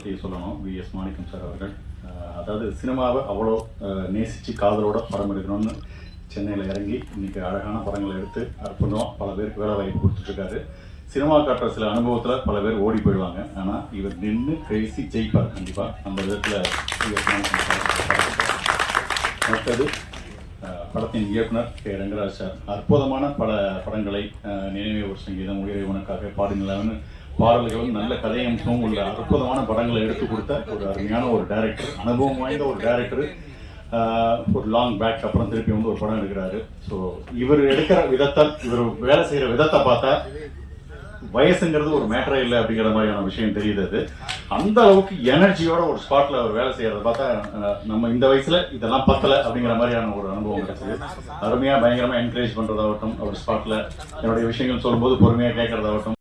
பற்றி சொல்லணும். விஎஸ் மாணிக்கம் சார் அவர்கள் அதாவது சினிமாவை அவ்வளோ நேசித்து காதலோட படம் எடுக்கணும்னு சென்னையில் இறங்கி இன்றைக்கி அழகான படங்களை எடுத்து அற்புதமாக பல பேருக்கு வேலை வாய்ப்பு கொடுத்துட்ருக்காரு. சினிமா காட்டுற சில அனுபவத்தில் பல பேர் ஓடி போயிடுவாங்க, ஆனால் இவர் நின்று பேசி ஜெயிப்பார் கண்டிப்பாக. அந்த விதத்தில் விஎஸ் மாணிக்கம் சார். அடுத்தது படத்தின் இயக்குனர் கே ரங்கராஜ் சார். அற்புதமான பல படங்களை நினைவே ஒரு சங்கீதம், உயிரை உனக்காக, பாடுங்களான்னு பாடல்களும் நல்ல கதையம்சமும் உள்ள அற்புதமான படங்களை எடுத்து கொடுத்த ஒரு அருமையான ஒரு டைரக்டர், அனுபவம் வாய்ந்த ஒரு டைரக்டர். ஒரு லாங் பேக் அப்புறம் திருப்பி வந்து ஒரு படம் எடுக்கிறாரு. ஸோ இவர் எடுக்கிற விதத்தால், இவர் வேலை செய்கிற விதத்தை பார்த்தா வயசுங்கிறது ஒரு மேட்டரே இல்லை அப்படிங்கிற மாதிரியான விஷயம் தெரியுது. அது அந்த அளவுக்கு எனர்ஜியோட ஒரு ஸ்பாட்ல அவர் வேலை செய்யறத பார்த்தா நம்ம இந்த வயசுல இதெல்லாம் பத்தலை அப்படிங்கிற மாதிரியான ஒரு அனுபவம் கிடைச்சது. அருமையா பயங்கரமா என்கரேஜ் பண்றதாகட்டும், அவர் ஸ்பாட்ல என்னுடைய விஷயங்கள் சொல்லும்போது பொறுமையா கேட்கறதாகட்டும்.